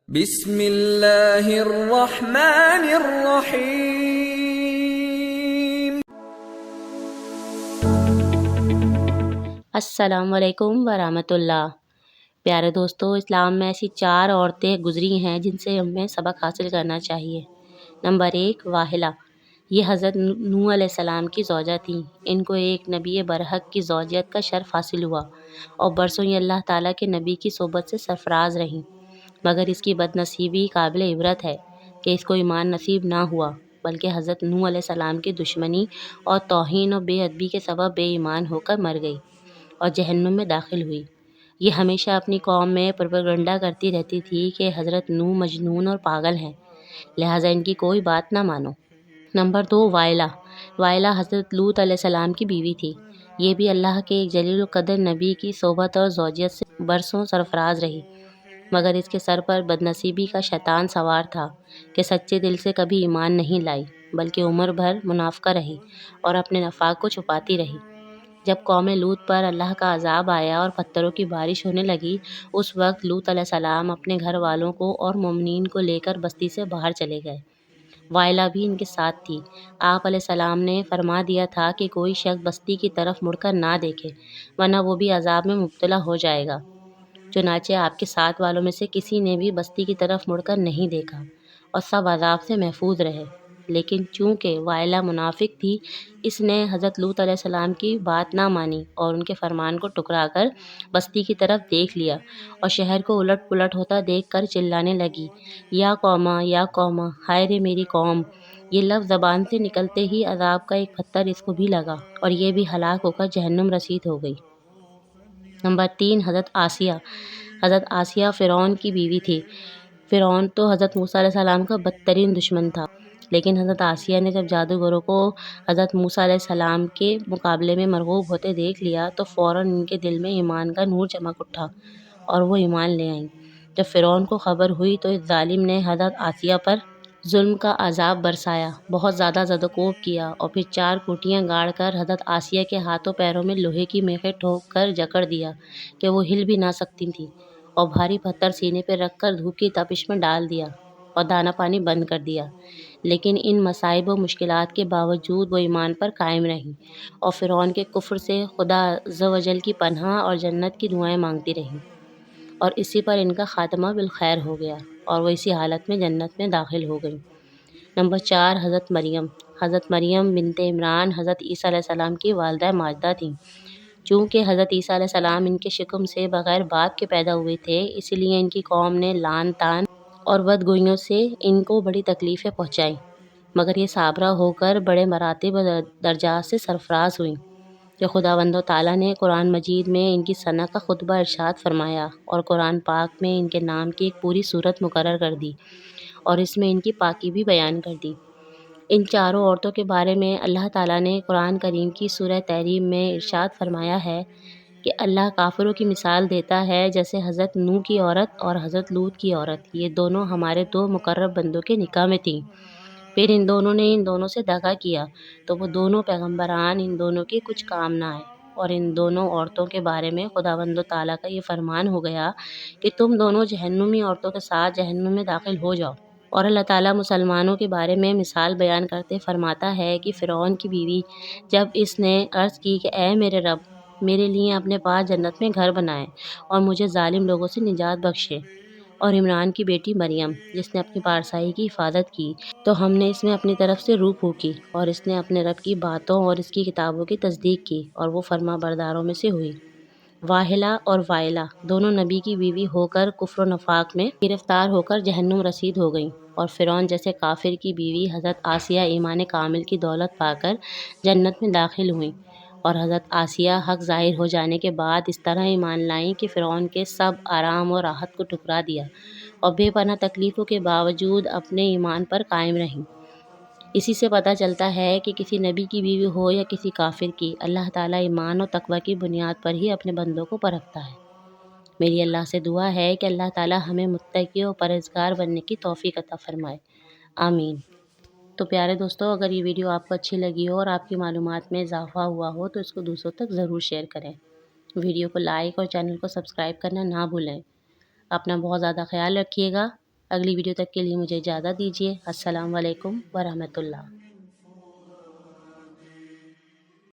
بسم اللہ الرحمن الرحیم۔ السلام علیکم ورحمۃ اللہ۔ پیارے دوستو، اسلام میں ایسی 4 عورتیں گزری ہیں جن سے ہمیں سبق حاصل کرنا چاہیے۔ نمبر 1، واحلہ۔ یہ حضرت نوح علیہ السلام کی زوجہ تھیں۔ ان کو ایک نبی برحق کی زوجیت کا شرف حاصل ہوا اور برسوں یہ اللہ تعالیٰ کے نبی کی صحبت سے سرفراز رہیں، مگر اس کی بد نصیبی قابل عبرت ہے کہ اس کو ایمان نصیب نہ ہوا، بلکہ حضرت نوح علیہ السلام کی دشمنی اور توہین و بے ادبی کے سبب بے ایمان ہو کر مر گئی اور جہنم میں داخل ہوئی۔ یہ ہمیشہ اپنی قوم میں پروپیگنڈا کرتی رہتی تھی کہ حضرت نوح مجنون اور پاگل ہیں، لہٰذا ان کی کوئی بات نہ مانو۔ نمبر 2، وائلہ۔ وائلہ حضرت لوط علیہ السلام کی بیوی تھی۔ یہ بھی اللہ کے ایک جلیل القدر نبی کی صحبت اور زوجیت سے برسوں سرفراز رہی، مگر اس کے سر پر بدنصیبی کا شیطان سوار تھا کہ سچے دل سے کبھی ایمان نہیں لائی، بلکہ عمر بھر منافقہ رہی اور اپنے نفاق کو چھپاتی رہی۔ جب قوم لوط پر اللہ کا عذاب آیا اور پتھروں کی بارش ہونے لگی، اس وقت لوط علیہ السلام اپنے گھر والوں کو اور مومنین کو لے کر بستی سے باہر چلے گئے۔ وائلہ بھی ان کے ساتھ تھی۔ آپ علیہ السلام نے فرما دیا تھا کہ کوئی شخص بستی کی طرف مڑ کر نہ دیکھے، ورنہ وہ بھی عذاب میں مبتلا ہو جائے گا۔ چنانچہ آپ کے ساتھ والوں میں سے کسی نے بھی بستی کی طرف مڑ کر نہیں دیکھا اور سب عذاب سے محفوظ رہے۔ لیکن چونکہ وائلہ منافق تھی، اس نے حضرت لوط علیہ السلام کی بات نہ مانی اور ان کے فرمان کو ٹکرا کر بستی کی طرف دیکھ لیا اور شہر کو الٹ پلٹ ہوتا دیکھ کر چلانے لگی، یا قوما یا قوما، ہائے رے میری قوم۔ یہ لفظ زبان سے نکلتے ہی عذاب کا ایک پتھر اس کو بھی لگا اور یہ بھی ہلاک ہو کر جہنم رسید ہو گئی۔ نمبر 3، حضرت آسیہ۔ حضرت آسیہ فرعون کی بیوی تھی۔ فرعون تو حضرت موسیٰ علیہ السلام کا بدترین دشمن تھا، لیکن حضرت آسیہ نے جب جادوگروں کو حضرت موسیٰ علیہ السلام کے مقابلے میں مرغوب ہوتے دیکھ لیا تو فوراً ان کے دل میں ایمان کا نور چمک اٹھا اور وہ ایمان لے آئیں۔ جب فرعون کو خبر ہوئی تو اس ظالم نے حضرت آسیہ پر ظلم کا عذاب برسایا، بہت زیادہ زد و کوب کیا اور پھر 4 کوٹیاں گاڑ کر حضرت آسیہ کے ہاتھوں پیروں میں لوہے کی میخیں ٹھوک کر جکڑ دیا کہ وہ ہل بھی نہ سکتی تھیں، اور بھاری پتھر سینے پہ رکھ کر دھوپ کی تپش میں ڈال دیا اور دانا پانی بند کر دیا۔ لیکن ان مصائب و مشکلات کے باوجود وہ ایمان پر قائم رہیں اور فرعون کے کفر سے خدا عز و جل کی پناہ اور جنت کی دعائیں مانگتی رہیں، اور اسی پر ان کا خاتمہ بالخیر ہو گیا اور وہ اسی حالت میں جنت میں داخل ہو گئیں۔ نمبر 4، حضرت مریم۔ حضرت مریم بنت عمران حضرت عیسیٰ علیہ السلام کی والدہ ماجدہ تھیں۔ چونکہ حضرت عیسیٰ علیہ السلام ان کے شکم سے بغیر باپ کے پیدا ہوئے تھے، اس لیے ان کی قوم نے لعن طعن اور بدگوئیوں سے ان کو بڑی تکلیفیں پہنچائیں، مگر یہ صابرہ ہو کر بڑے مراتب و درجات سے سرفراز ہوئیں کہ خداوند تعالیٰ نے قرآن مجید میں ان کی ثنا کا خطبہ ارشاد فرمایا اور قرآن پاک میں ان کے نام کی ایک پوری سورت مقرر کر دی اور اس میں ان کی پاکی بھی بیان کر دی۔ ان 4 عورتوں کے بارے میں اللہ تعالیٰ نے قرآن کریم کی سورہ تحریم میں ارشاد فرمایا ہے کہ اللہ کافروں کی مثال دیتا ہے جیسے حضرت نوح کی عورت اور حضرت لوط کی عورت، یہ دونوں ہمارے 2 مقرب بندوں کے نکاح میں تھیں۔ پھر ان دونوں نے ان دونوں سے دغا کیا تو وہ دونوں پیغمبران ان دونوں کے کچھ کام نہ آئے، اور ان دونوں عورتوں کے بارے میں خداوند تعالیٰ کا یہ فرمان ہو گیا کہ تم دونوں جہنمی عورتوں کے ساتھ جہنم میں داخل ہو جاؤ۔ اور اللہ تعالیٰ مسلمانوں کے بارے میں مثال بیان کرتے فرماتا ہے کہ فرعون کی بیوی جب اس نے عرض کی کہ اے میرے رب، میرے لیے اپنے پاس جنت میں گھر بنائے اور مجھے ظالم لوگوں سے نجات بخشے، اور عمران کی بیٹی مریم جس نے اپنی پارسائی کی حفاظت کی، تو ہم نے اس میں اپنی طرف سے روح پھونکی اور اس نے اپنے رب کی باتوں اور اس کی کتابوں کی تصدیق کی اور وہ فرما برداروں میں سے ہوئی۔ واحلہ اور وائلہ دونوں نبی کی بیوی ہو کر کفر و نفاق میں گرفتار ہو کر جہنم رسید ہو گئیں، اور فرعون جیسے کافر کی بیوی حضرت آسیہ ایمان کامل کی دولت پا کر جنت میں داخل ہوئیں، اور حضرت آسیہ حق ظاہر ہو جانے کے بعد اس طرح ایمان لائیں کہ فرعون کے سب آرام اور راحت کو ٹھکرا دیا اور بے پناہ تکلیفوں کے باوجود اپنے ایمان پر قائم رہیں۔ اسی سے پتہ چلتا ہے کہ کسی نبی کی بیوی ہو یا کسی کافر کی، اللہ تعالیٰ ایمان اور تقوی کی بنیاد پر ہی اپنے بندوں کو پرکھتا ہے۔ میری اللہ سے دعا ہے کہ اللہ تعالیٰ ہمیں متقی اور پرہیزگار بننے کی توفیق عطا فرمائے، آمین۔ تو پیارے دوستو، اگر یہ ویڈیو آپ کو اچھی لگی ہو اور آپ کی معلومات میں اضافہ ہوا ہو تو اس کو دوسروں تک ضرور شیئر کریں۔ ویڈیو کو لائک اور چینل کو سبسکرائب کرنا نہ بھولیں۔ اپنا بہت زیادہ خیال رکھیے گا۔ اگلی ویڈیو تک کے لیے مجھے اجازت دیجیے۔ السلام علیکم ورحمۃ اللہ۔